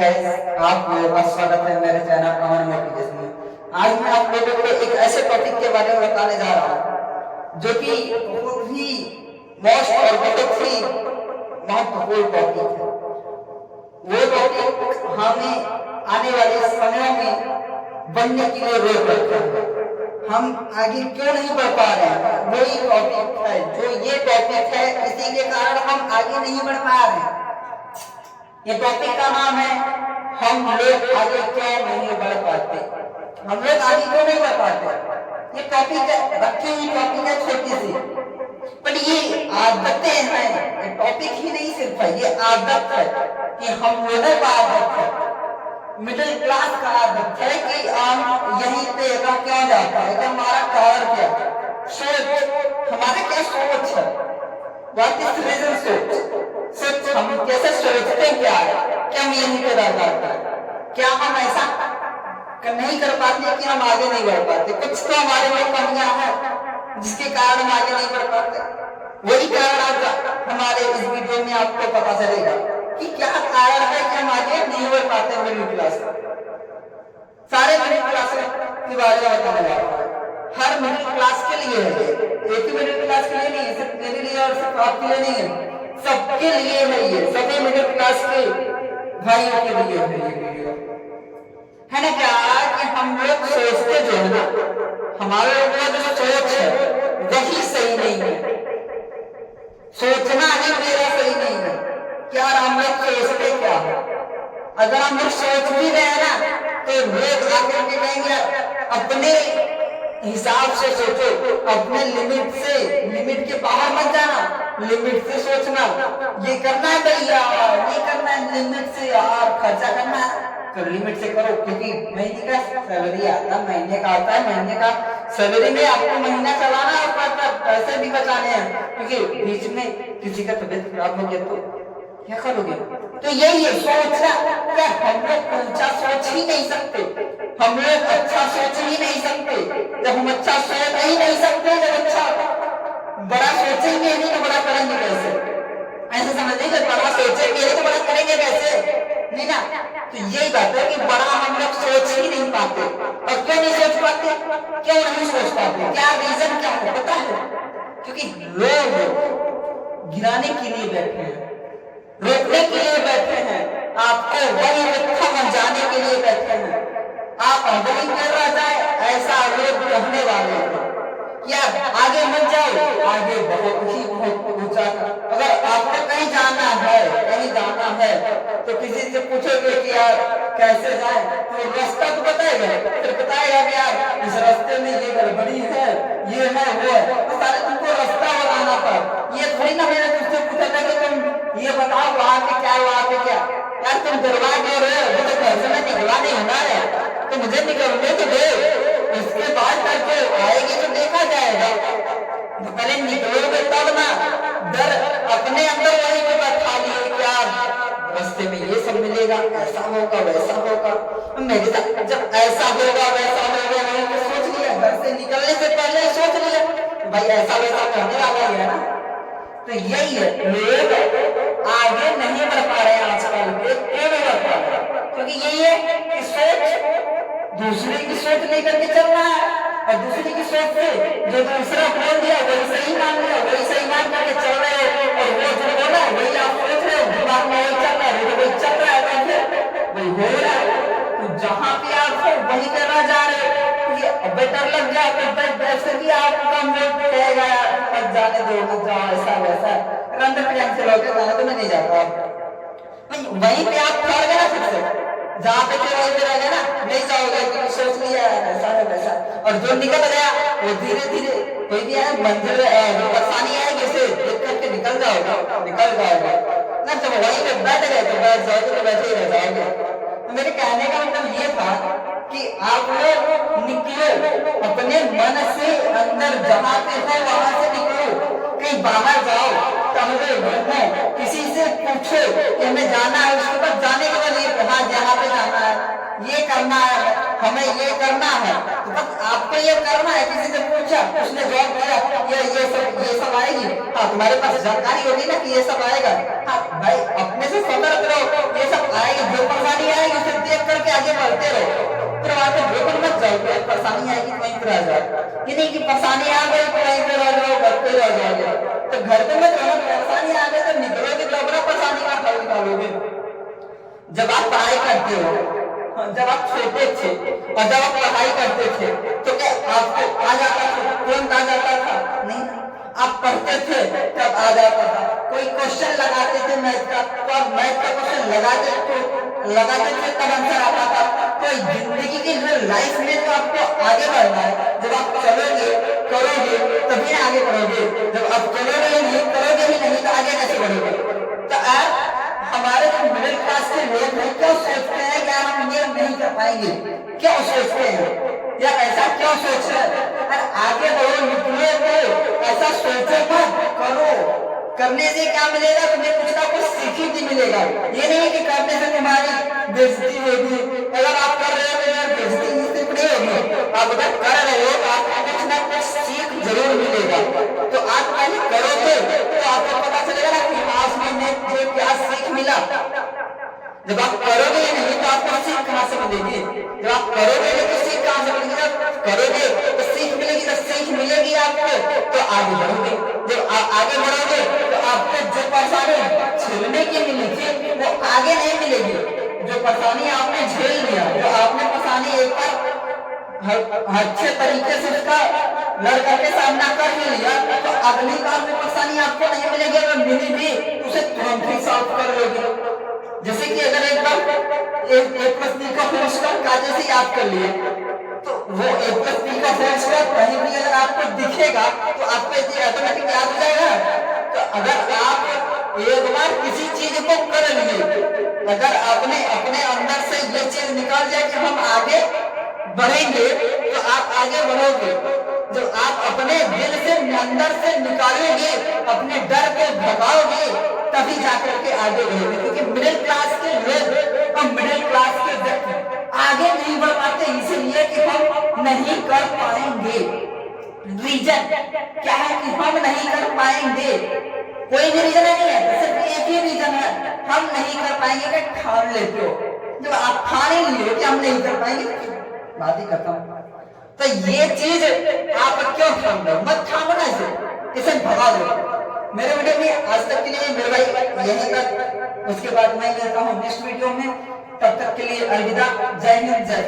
आप लोगों का स्वागत है मेरे चैनल अमन मोटिवेशन में। आज मैं आप लोगों को एक ऐसे टॉपिक के बारे में बताने जा रहा हूँ जो कि बहुत ही मोस्ट और बहुत ही महत्वपूर्ण टॉपिक है। वो टॉपिक हमें आने वाले समयों में बढ़ने के लिए रोक रखा है। हम आगे क्यों नहीं बढ़ पा रहे हैं, वही टॉपिक है जो ये टॉपिक है, इसी के कारण हम आगे नहीं बढ़ पा रहे हैं। ये टॉपिक का नाम है हम लोग आगे क्यों नहीं बढ़ पाते। हम लोग आगे क्यों नहीं बढ़ पाते। ये टॉपिक रखी हुई टॉपिक है छोटी सी, पर ये आदतें हैं। ये टॉपिक ही नहीं सिर्फ है, ये आदत है कि हम लोगों का आदत है, मिडिल क्लास का आदत है कि हम यहीं पे क्यों जाता है, कि हमारा कारण क्या सोच, हमारे क्या सोच है, व्हाट इज रीजन सोच, हम कैसे सोचते क्या है, क्या हम यहीं पे रह जाता है, क्या हम ऐसा नहीं कर पाते कि हम आगे नहीं बढ़ पाते। कुछ तो हमारे में कमियां हैं जिसके कारण हम आगे नहीं बढ़ पाते। वही कारण आज हमारे इस वीडियो में आपको पता चलेगा कि क्या कारण है कि हम आगे नहीं बढ़ पाते। मिडिल क्लास सारे मिडिल क्लास के बारे में बताने जा रहा हूं। हर मिडिल क्लास के लिए है, एक ही मिडिल क्लास के लिए नहीं है, सिर्फ मेरे लिए और सिर्फ आपके लिए नहीं है, सबके लिए है। ये सभी मिडिल क्लास के भाइयों के लिए है ये वीडियो, है ना। क्या कि हम लोग सोचते जो है ना, हमारे लोगों का जो सोच है वही सही नहीं है। सोचना ही मेरा सही नहीं है। क्या हम लोग सोचते क्या है। अगर हम लोग सोच भी रहे हैं ना तो लोग आकर के कहेंगे अपने हिसाब से सोचो, अपने लिमिट से, लिमिट के बाहर मत जाना, लिमिट से सोचना। ये करना है भैया, ये करना है, लिमिट से यार खर्चा करना है तो लिमिट से करो, क्योंकि महीने का सैलरी आता है, महीने का आता है, महीने का सैलरी में आपको महीना चलाना है और पैसे भी बचाने हैं, क्योंकि बीच में किसी का तबीयत खराब हो गया तो क्या करोगे। तो यही है सोचना। क्या हम लोग ऊंचा सोच ही नहीं सकते, हम लोग अच्छा सोच ही नहीं सकते। जब हम अच्छा सोच ही नहीं सकते, जब अच्छा बड़ा सोचेंगे नहीं तो बड़ा करेंगे कैसे। ऐसे समझिए कि बड़ा सोचेंगे नहीं तो बड़ा करेंगे कैसे, नहीं ना। तो यही बात है कि बड़ा हम लोग सोच ही नहीं पाते। और क्यों नहीं सोच पाते, क्यों नहीं सोच पाते, क्या रीजन क्या है पता है। क्योंकि लोग गिराने के लिए बैठे हैं, रोकने के लिए बैठे हैं, आपको वही मिथ्या बन जाने के लिए बैठे हैं। आप वही कर रहा जाए ऐसा लोग कहने वाले हैं, या आगे मत जाओ, आगे बहुत ही बहुत ऊंचा। अगर आपको कहीं जाना है, कहीं जाना है तो किसी से पूछोगे कि यार कैसे जाए, तो रास्ता तो बताएगा, फिर बताएगा कि यार इस रास्ते में ये गड़बड़ी है, ये है वो है, तो सारे तुमको रास्ता बताना था। ये थोड़ी ना मैंने तुझसे पूछा था कि तुम ये बताओ वहां पे क्या, वहां पे क्या। यार तुम दरबार क्यों रहे हो, मुझे घर से मैं निकला नहीं होना है तो मुझे निकलने तो दे, इसके बाद करके आएगी तो देखा जाएगा। तो पहले निकलोगे तब ना, डर अपने अंदर वही को बैठा लिए क्या रास्ते में ये सब मिलेगा, ऐसा होगा वैसा होगा। मेरे साथ जब ऐसा होगा वैसा होगा मैंने तो सोच लिया, घर से निकलने से पहले सोच लिया भाई ऐसा वैसा करने वाला है ना। तो यही है, लोग आगे नहीं बढ़ पा रहे हैं आजकल के। क्यों नहीं बढ़ पा रहे, क्योंकि यही है कि सोच दूसरे की सोच लेकर के चलना है, और दूसरे की सोच से जो दूसरा बोल दिया वही सही मान लिया, वही सही मान करके चल रहे हो, और वो जो बोला वही आप सोच रहे हो, दिमाग में वही चल रहा है, वही चल रहा है, वही हो रहा है। तो जहाँ पे आप हो वही करना जा रहे हो, बेटर लग जाए तो वैसे भी आपका मूड रहेगा यार जाने दो, मत जाओ ऐसा वैसा, अंदर कैंसिल हो गया, जाने तो मैं नहीं जाता। वहीं पे आप खड़ गए ना, फिर से जहाँ पे थे वहीं पे रह गए ना, नहीं जाओगे क्योंकि सोच लिया ऐसा है वैसा। और जो निकल गया वो धीरे धीरे कोई भी है मंजिल परेशानी आएगी उसे देख करके निकल जाओगे ना। जब वहीं पे बैठ गए तो बैठ जाओगे, तो बैठे ही रह जाओगे। तो मेरे कहने का मतलब ये था कि आप लोग निकलो अपने मन से, अंदर जहाँ पे हो वहां से निकलो, कहीं बाहर जाओ, टहलो घूमो, किसी से पूछो कि हमें जाना है, उसके बाद जाने के बाद ये हाँ यहाँ पे जाना है, ये करना है, हमें ये करना है, तो बस आपको ये करना है। किसी से पूछा, उसने जवाब दिया ये सब आएगी, हाँ तुम्हारे पास जानकारी होगी ना कि ये सब आएगा, हाँ भाई अपने से सतर्क रहो, ये सब आएगी, जो परेशानी परेशानी आएगी तो वहीं पर रह जाओ, कि नहीं कि परेशानी आ गई तो वहीं पर रह जाओ, घर पे रह जाओगे। तो घर पे मत रहो, परेशानी आ गई तो निकलोगे तो अपना परेशानी का हल निकालोगे। जब आप पढ़ाई करते हो, जब आप छोटे थे और जब आप पढ़ाई करते थे तो क्या आपको आ जाता था, तुरंत आ जाता था? नहीं, आप पढ़ते थे तब आ जाता था। कोई क्वेश्चन लगाते थे मैथ का तो आप मैथ का क्वेश्चन लगाते थे तब आंसर आता था। तो जिंदगी की जो लाइफ में तो आपको आगे बढ़ना है, जब आप चलोगे करोगे तभी आगे बढ़ोगे। जब आप चलोगे नहीं, करोगे ही नहीं तो आगे कैसे बढ़ोगे? तो आप हमारे जो मिडिल क्लास के लोग हैं क्यों सोचते हैं कि हम ये नहीं कर पाएंगे? क्यों सोचते हैं या ऐसा क्यों सोच रहे हैं? अरे आगे बढ़ो, निकलो, तो ऐसा सोचो मत, करो। करने से क्या मिलेगा? तुम्हें कुछ ना कुछ सीखने मिलेगा। ये नहीं कि करने से तुम्हारी बेइज्जती होगी। अगर आप कर रहे हो तो यार बेइज्जती सिर्फ नहीं होगी, आप अगर कर रहे हो तो आपको कुछ ना कुछ सीख जरूर मिलेगा। तो आप पहले करोगे तो आपको पता चलेगा ना कि आज मैंने जो क्या सीख मिला। जब आप करोगे नहीं तो आपको सीख कहां से मिलेगी? जब आप करोगे नहीं तो सीख कहां से मिलेगी? जब करोगे तो सीख मिलेगी, जब सीख मिलेगी आपको तो आगे बढ़ोगे। जब आप आगे बढ़ोगे तो आपको जो परेशानी झेलने की मिली थी वो आगे नहीं मिलेगी। जो परेशानी आपने झेल लिया, जो आपने परेशानी एक बार अच्छे तरीके से उसका लड़ करके सामना कर ही लिया तो अगली बार में परेशानी आपको नहीं मिलेगी। अगर मिली भी तो उसे तुरंत ही सॉल्व कर लोगे। जैसे कि अगर एक बार ए प्लस बी का होल स्क्वायर कायदे से याद कर लिए तो वो ए प्लस बी का होल स्क्वायर कहीं भी अगर आपको दिखेगा तो आपको ये ऑटोमेटिक याद हो जाएगा। तो अगर आप एक बार किसी चीज को कर लिए, अगर आपने अपने अंदर से ये चीज निकाल जाए कि हम आगे बढ़ेंगे तो आप आगे बढ़ोगे। जब आप अपने दिल से अंदर से निकालोगे, अपने डर को भगाओगे, तभी जाकर के आगे बढ़ोगे। क्योंकि मिडिल क्लास के लोग और मिडिल क्लास के व्यक्ति आगे नहीं बढ़ पाते इसलिए कि हम नहीं कर पाएंगे। रीजन क्या है कि हम नहीं कर पाएंगे? कोई भी रीजन नहीं है, सिर्फ एक ही रीजन है, हम नहीं कर पाएंगे। कि ठान लेते हो, जब आप ठान ही लिए कि हम नहीं कर पाएंगे बात ही करता हूं। तो ये चीज आप क्यों ठान रहे हो? मत ठानो ना, इसे भगा दो। मेरे वीडियो में आज तक के लिए मेरे भाई यहीं तक, उसके बाद मैं मिलता हूँ नेक्स्ट वीडियो में। तब तक के लिए अलविदा, जय हिंद, जय।